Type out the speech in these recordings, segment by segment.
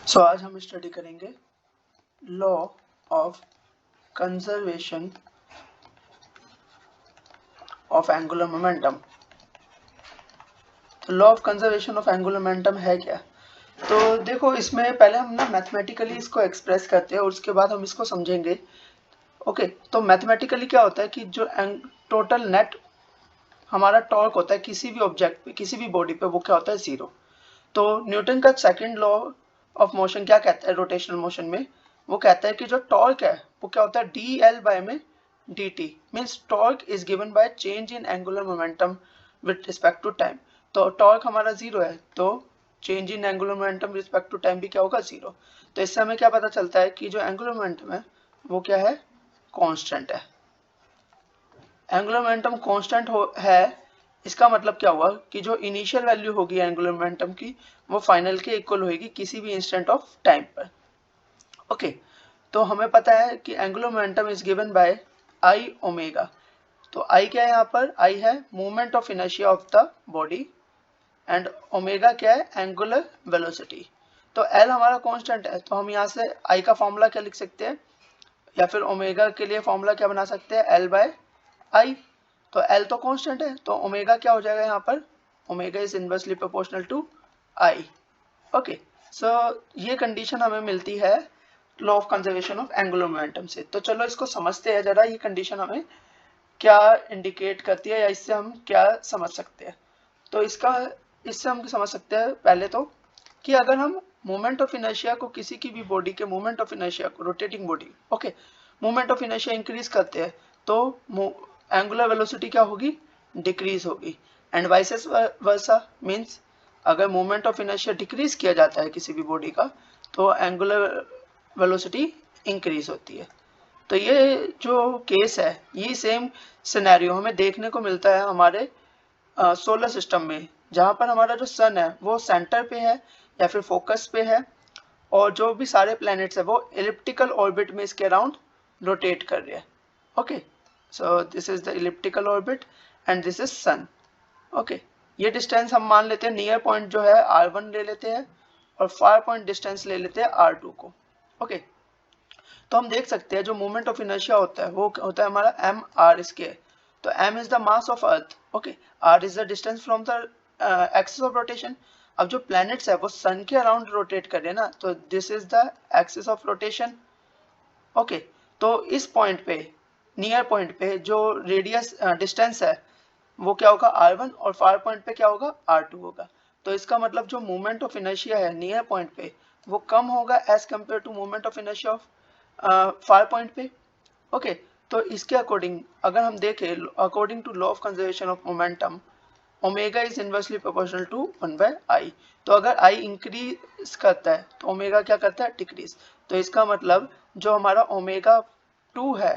सो आज हम स्टडी करेंगे law of conservation of angular momentum. तो law of conservation of angular momentum है क्या? तो देखो, इसमें पहले हम ना मैथमेटिकली इसको एक्सप्रेस करते हैं और उसके बाद हम इसको समझेंगे। ओके, तो मैथमेटिकली क्या होता है कि जो टोटल नेट हमारा टॉर्क होता है किसी भी ऑब्जेक्ट पे, किसी भी बॉडी पे, वो क्या होता है? जीरो। तो न्यूटन का सेकंड लॉ ऑफ मोशन क्या कहता है रोटेशनल मोशन में? वो कहता है कि जो टॉर्क है वो क्या होता है? डी एल बाय में D T, means torque is given by change in angular momentum with respect to time. तो टॉर्क हमारा जीरो है, तो change in angular momentum with respect to time भी क्या होगा? जीरो। तो इससे हमें क्या पता चलता है कि जो एंगुलर मोमेंटम है वो क्या है? कांस्टेंट है। एंगुलर मोमेंटम कांस्टेंट है, इसका मतलब क्या हुआ कि जो इनिशियल वैल्यू होगी एंगुलर मोमेंटम की वो फाइनल के इक्वल होगी किसी भी इंस्टेंट ऑफ टाइम पर। ओके, तो हमें पता है कि angular momentum is given bye I omega. तो आई क्या है? यहाँ पर आई है movement of inertia of the body and omega क्या है? Angular velocity. तो एल हमारा कांस्टेंट है, तो हम यहाँ से आई का फॉर्मूला क्या लिख सकते हैं, या फिर ओमेगा के लिए फॉर्मूला क्या बना सकते हैं? एल बाय आई। तो एल तो कांस्टेंट है, तो ओमेगा क्या हो जाएगा यहाँ पर? Omega is inversely proportional to I. Okay, so ये कंडीशन हमें मिलती है law of conservation of angular momentum से। तो चलो इसको समझते हैं जरा, ये कंडीशन हमें क्या इंडिकेट करती है या इससे हम क्या समझ सकते हैं। तो इससे हम समझ सकते हैं पहले तो कि अगर हम मोमेंट ऑफ इनर्शिया को, किसी की भी बॉडी के मोमेंट ऑफ इनर्शिया को, rotating body, okay, moment of inertia increase करते हैं तो एंगुलर वेलोसिटी क्या होगी? डिक्रीज होगी। एंड वाइस वर्सा, मींस अगर मोमेंट ऑफ इनर्शिया डिक्रीज किया जाता है किसी भी बॉडी का तो एंगुलर वेलोसिटी इंक्रीज होती है। तो ये जो केस है, ये सेम सिनेरियो हमें देखने को मिलता है हमारे सोलर सिस्टम में, जहां पर हमारा जो सन है वो सेंटर पे है या फिर फोकस पे है, और जो भी सारे प्लैनेट्स है वो एलिप्टिकल ऑर्बिट में इसके अराउंड रोटेट कर रहे हैं। Okay, so this is the elliptical orbit and this is sun. Okay, ये डिस्टेंस हम मान लेते हैं, नियर पॉइंट जो है r1 ले लेते हैं और फार पॉइंट डिस्टेंस ले लेते हैं r2 को। ओके, तो हम देख सकते हैं जो मोमेंट ऑफ इनर्शिया होता है वो होता है हमारा एम आर स्क्वायर। तो m is the mass of earth, okay, r is the distance from the axis of rotation. अब जो प्लैनेट्स है वो सन के अराउंड रोटेट कर रहे हैं ना, तो this is the axis of rotation. Okay, तो इस पॉइंट पे, नियर पॉइंट पे जो रेडियस डिस्टेंस है वो क्या होगा? r1, और फार पॉइंट पे क्या होगा? r2 होगा। तो इसका मतलब जो मोमेंट ऑफ इनर्शिया है नियर पॉइंट पे वो कम होगा as compared to moment of inertia of far point पे। ओके, तो इसके अकॉर्डिंग अगर हम देखें, according to law of conservation of momentum, omega is inversely proportional to 1/i। तो अगर i इंक्रीज करता है तो ओमेगा क्या करता है? डिक्रीज। तो इसका मतलब जो हमारा ओमेगा 2 है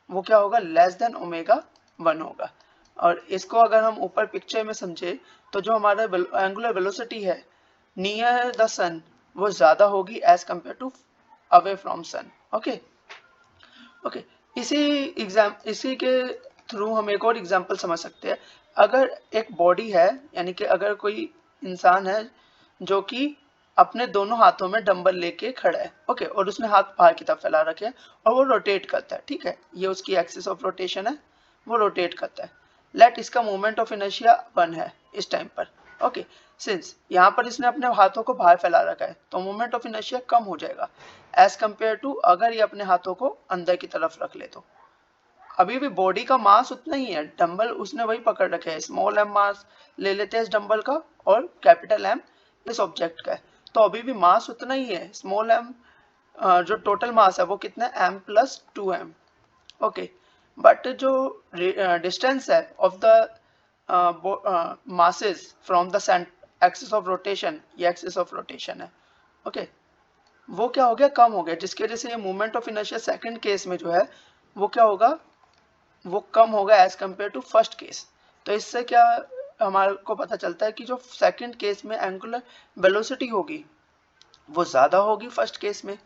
वो क्या होगा? लेस देन ओमेगा 1 होगा। और इसको अगर हम ऊपर पिक्चर में समझे तो जो हमारा एंगुलर वेलोसिटी है नियर द सन वो ज्यादा होगी as compared to away from sun. Okay okay, इसी के थ्रू हम एक और एग्जांपल समझ सकते हैं। अगर एक बॉडी है, यानी कि अगर कोई इंसान है जो कि अपने दोनों हाथों में डंबल लेके खड़ा है, ओके, और उसने हाथ बाहर की तरफ फैला रखे हैं और वो रोटेट करता है, ठीक है, ये उसकी एक्सिस ऑफ रोटेशन है, वो रोटेट करता है। लेट इसका मोमेंट ऑफ इनर्शिया 1 है इस टाइम पर। ओके, सिंस यहाँ पर इसने अपने हाथों को बाहर फैला रखा है तो मोमेंट ऑफ इनर्शिया कम हो जाएगा एज कम्पेयर टू अगर ये अपने हाथों को अंदर की तरफ रख ले। तो अभी भी बॉडी का मास उतना ही है, डंबल उसने वही पकड़ रखे है, स्मॉल एम मास ले लेते हैं इस डंबल का और कैपिटल एम इस ऑब्जेक्ट का है, तो अभी भी मास उतना ही है। स्मॉल एम जो टोटल मास है वो कितना है? m + 2m। ओके, बट जो डिस्टेंस है of the masses from the axis of rotation, ये एक्सिस ऑफ रोटेशन है, ओके, वो क्या हो गया? कम हो गया, जिसकी वजह से ये moment of inertia second case में जो है वो क्या होगा? वो कम होगा as compared to first case. तो इससे क्या हमारे को पता चलता है कि जो सेकंड केस में एंगुलर वेलोसिटी होगी वो ज्यादा होगी फर्स्ट केस में,